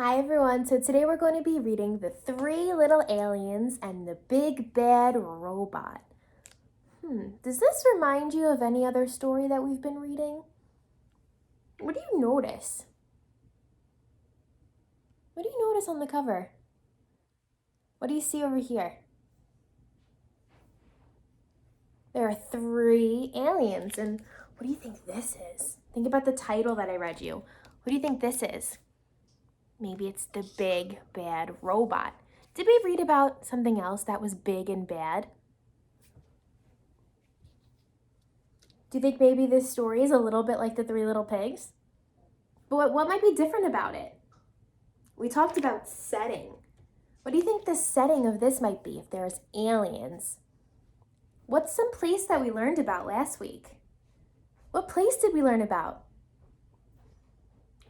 Hi everyone, so today we're going to be reading The Three Little Aliens and the Big Bad Robot. Does this remind you of any other story that we've been reading? What do you notice? What do you notice on the cover? What do you see over here? There are three aliens, and what do you think this is? Think about the title that I read you. What do you think this is? Maybe it's the Big Bad Robot. Did we read about something else that was big and bad? Do you think maybe this story is a little bit like the Three Little Pigs? But what might be different about it? We talked about setting. What do you think the setting of this might be if there's aliens? What's some place that we learned about last week? What place did we learn about?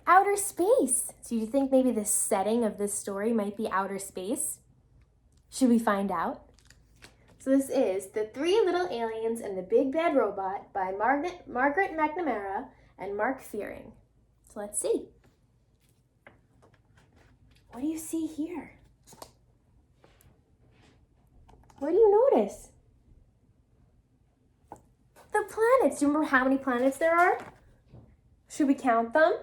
Outer space. So you think maybe the setting of this story might be outer space? Should we find out? So this is The Three Little Aliens and the Big Bad Robot by Margaret McNamara and Mark Fearing. So let's see. What do you see here? What do you notice? The planets. Do you remember how many planets there are? Should we count them?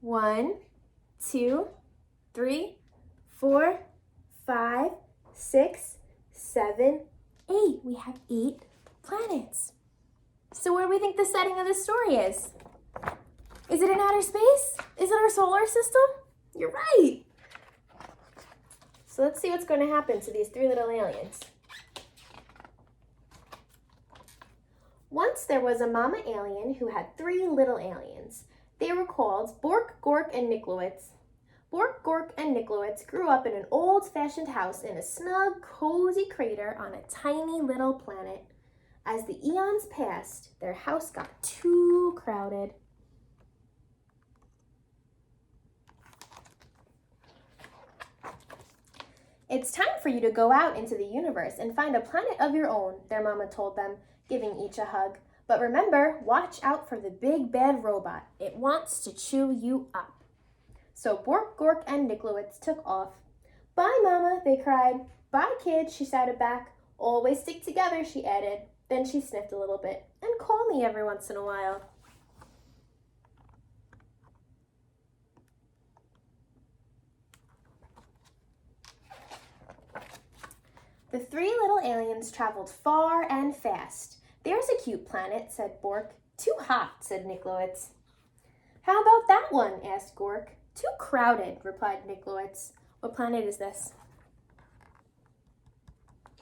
1, 2, 3, 4, 5, 6, 7, 8. We have 8 planets. So what do we think the setting of this story is? Is it in outer space? Is it our solar system? You're right. So let's see what's going to happen to these three little aliens. Once there was a mama alien who had 3 little aliens. They were called Bork, Gork, and Niklowitz. Bork, Gork, and Niklowitz grew up in an old-fashioned house in a snug, cozy crater on a tiny little planet. As the eons passed, their house got too crowded. It's time for you to go out into the universe and find a planet of your own, their mama told them, giving each a hug. But remember, watch out for the big bad robot. It wants to chew you up. So Bork, Gork, and Niklowitz took off. Bye, Mama, they cried. Bye, kids, she shouted back. Always stick together, she added. Then she sniffed a little bit. And call me every once in a while. The 3 little aliens traveled far and fast. There's a cute planet, said Bork. Too hot, said Niklowitz. How about that one, asked Gork. Too crowded, replied Niklowitz. What planet is this?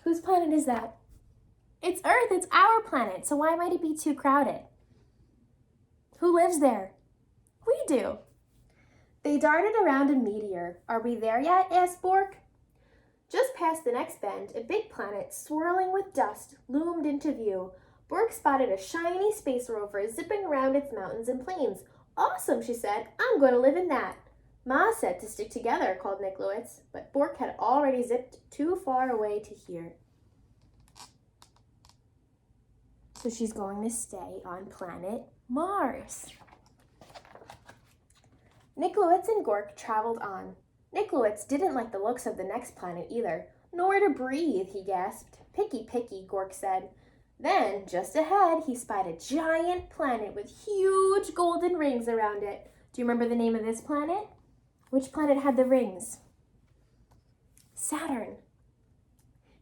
Whose planet is that? It's Earth, it's our planet, so why might it be too crowded? Who lives there? We do. They darted around a meteor. Are we there yet? Asked Bork. Just past the next bend, a big planet swirling with dust loomed into view. Bork spotted a shiny space rover zipping around its mountains and plains. Awesome, she said. I'm going to live in that. Ma said to stick together, called Niklowitz, but Bork had already zipped too far away to hear. So she's going to stay on planet Mars. Niklowitz and Gork traveled on. Niklowitz didn't like the looks of the next planet either. Nowhere to breathe, he gasped. Picky, picky, Gork said. Then, just ahead, he spied a giant planet with huge golden rings around it. Do you remember the name of this planet? Which planet had the rings? Saturn.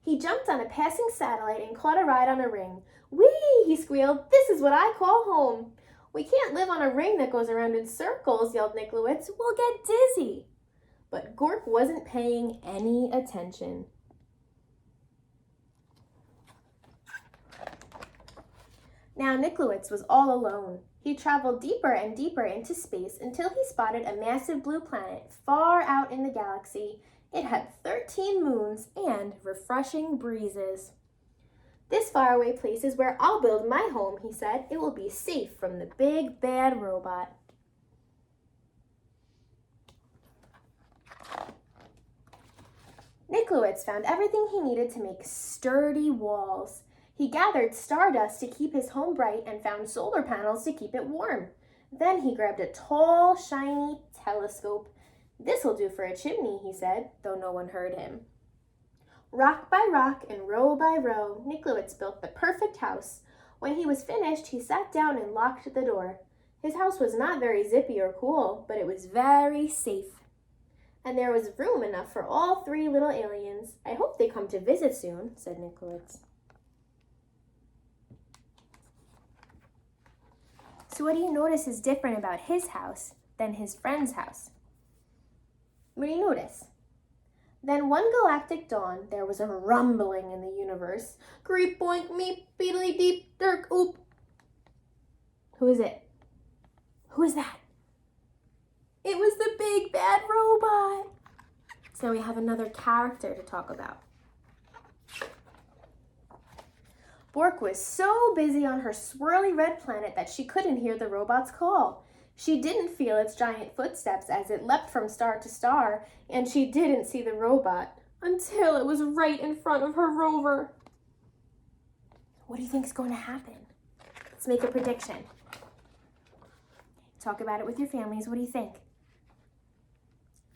He jumped on a passing satellite and caught a ride on a ring. Whee! He squealed. This is what I call home. We can't live on a ring that goes around in circles, yelled Niklowitz. We'll get dizzy. But Gork wasn't paying any attention. Now Niklowitz was all alone. He traveled deeper and deeper into space until he spotted a massive blue planet far out in the galaxy. It had 13 moons and refreshing breezes. This faraway place is where I'll build my home, he said. It will be safe from the big bad robot. Niklowitz found everything he needed to make sturdy walls. He gathered stardust to keep his home bright and found solar panels to keep it warm. Then he grabbed a tall, shiny telescope. "This'll do for a chimney," he said, though no one heard him. Rock by rock and row by row, Niklowitz built the perfect house. When he was finished, he sat down and locked the door. His house was not very zippy or cool, but it was very safe. And there was room enough for all 3 little aliens. "I hope they come to visit soon," said Niklowitz. So what do you notice is different about his house than his friend's house? What do you notice? Then one galactic dawn, there was a rumbling in the universe. Greep boink meep beedly deep dirk oop. Who is it? Who is that? It was the big bad robot. So we have another character to talk about. Bork was so busy on her swirly red planet that she couldn't hear the robot's call. She didn't feel its giant footsteps as it leapt from star to star, and she didn't see the robot until it was right in front of her rover. What do you think is going to happen? Let's make a prediction. Talk about it with your families. What do you think?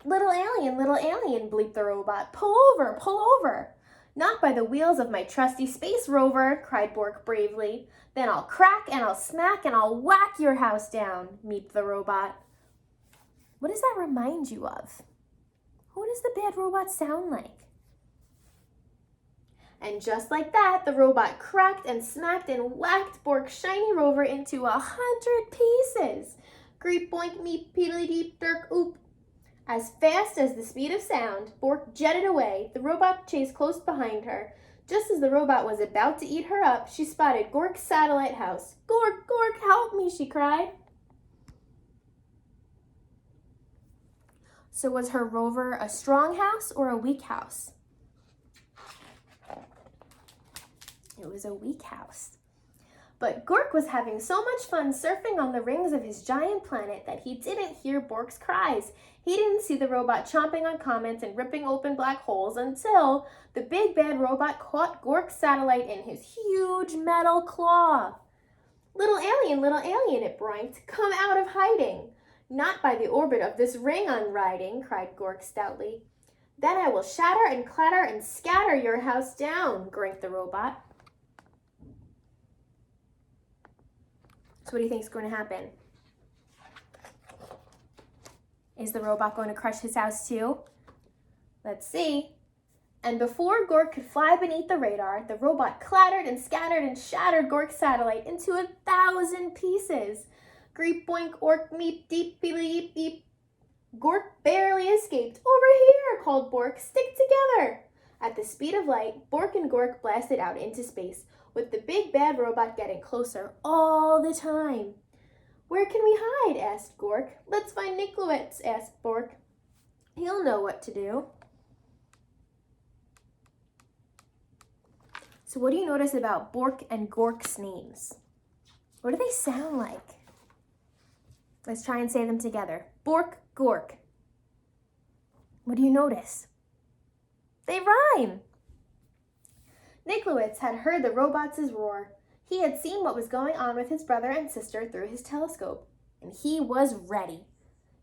Little alien, bleeped the robot. Pull over, pull over. Not by the wheels of my trusty space rover, cried Bork bravely. Then I'll crack and I'll smack and I'll whack your house down, meeped the robot. What does that remind you of? Who does the bad robot sound like? And just like that, the robot cracked and smacked and whacked Bork's shiny rover into 100 pieces. Greep boink meep peedly deep dirk oop. As fast as the speed of sound, Bork jetted away. The robot chased close behind her. Just as the robot was about to eat her up, she spotted Gork's satellite house. "Gork, Gork, help me," she cried. So was her rover a strong house or a weak house? It was a weak house. But Gork was having so much fun surfing on the rings of his giant planet that he didn't hear Bork's cries. He didn't see the robot chomping on comments and ripping open black holes until the big bad robot caught Gork's satellite in his huge metal claw. Little alien, it brinked, "come out of hiding." "Not by the orbit of this ring I'm riding," cried Gork stoutly. "Then I will shatter and clatter and scatter your house down," grinked the robot. So what do you think is going to happen? Is the robot going to crush his house too? Let's see. And before Gork could fly beneath the radar, the robot clattered and scattered and shattered Gork's satellite into 1,000 pieces. Greep boink ork meep deep beep beep beep. Gork barely escaped. "Over here," called Bork. "Stick together." At the speed of light, Bork and Gork blasted out into space, with the big bad robot getting closer all the time. "Where can we hide?" asked Gork. "Let's find Niklowitz," asked Bork. "He'll know what to do." So what do you notice about Bork and Gork's names? What do they sound like? Let's try and say them together. Bork, Gork. What do you notice? They rhyme. Niklowitz had heard the robots' roar. He had seen what was going on with his brother and sister through his telescope, and he was ready.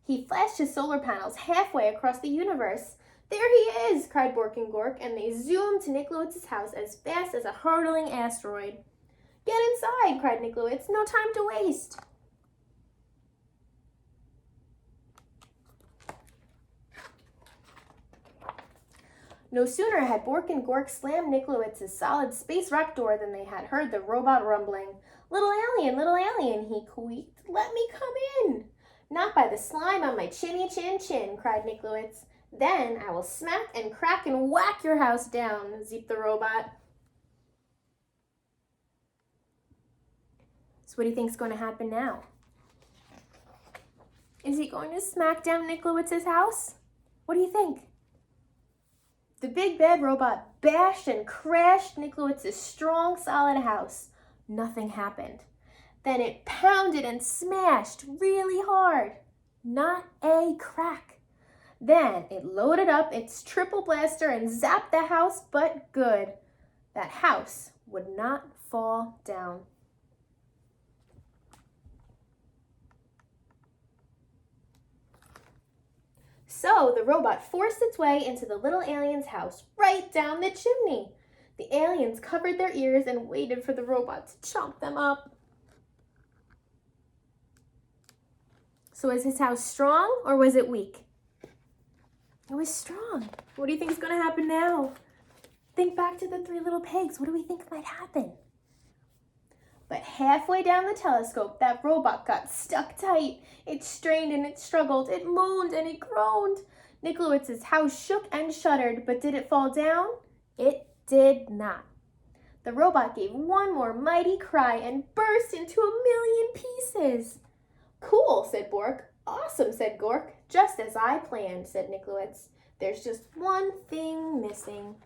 He flashed his solar panels halfway across the universe. "There he is," cried Bork and Gork, and they zoomed to Niklowitz's house as fast as a hurtling asteroid. "Get inside," cried Niklowitz. "No time to waste." No sooner had Bork and Gork slammed Niklowitz's solid space rock door than they had heard the robot rumbling. Little alien, he squeaked. "Let me come in." "Not by the slime on my chinny chin chin," cried Niklowitz. "Then I will smack and crack and whack your house down," zeeped the robot. So what do you think is going to happen now? Is he going to smack down Niklowitz's house? What do you think? The big bad robot bashed and crashed Niklowitz's strong, solid house. Nothing happened. Then it pounded and smashed really hard. Not a crack. Then it loaded up its triple blaster and zapped the house, but good. That house would not fall down. So the robot forced its way into the little alien's house, right down the chimney. The aliens covered their ears and waited for the robot to chomp them up. So was his house strong or was it weak? It was strong. What do you think is going to happen now? Think back to the three little pigs. What do we think might happen? But halfway down the telescope, that robot got stuck tight. It strained and it struggled. It moaned and it groaned. Nikolawitz's house shook and shuddered, but did it fall down? It did not. The robot gave one more mighty cry and burst into 1,000,000 pieces. Cool, said Bork. Awesome, said Gork. Just as I planned, said Nikolowitz. There's just one thing missing.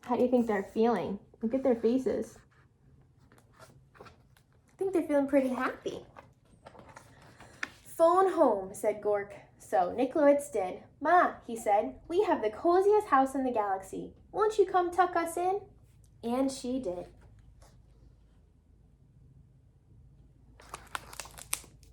How do you think they're feeling? Look at their faces. I think they're feeling pretty happy. Phone home, said Gork. So Nikolowitz did. Ma, he said, we have the coziest house in the galaxy. Won't you come tuck us in? And she did.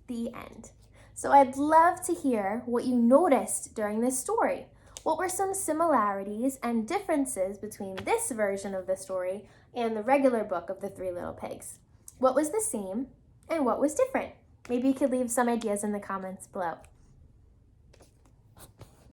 The end. So I'd love to hear what you noticed during this story. What were some similarities and differences between this version of the story and the regular book of the Three Little Pigs? What was the same and what was different? Maybe you could leave some ideas in the comments below.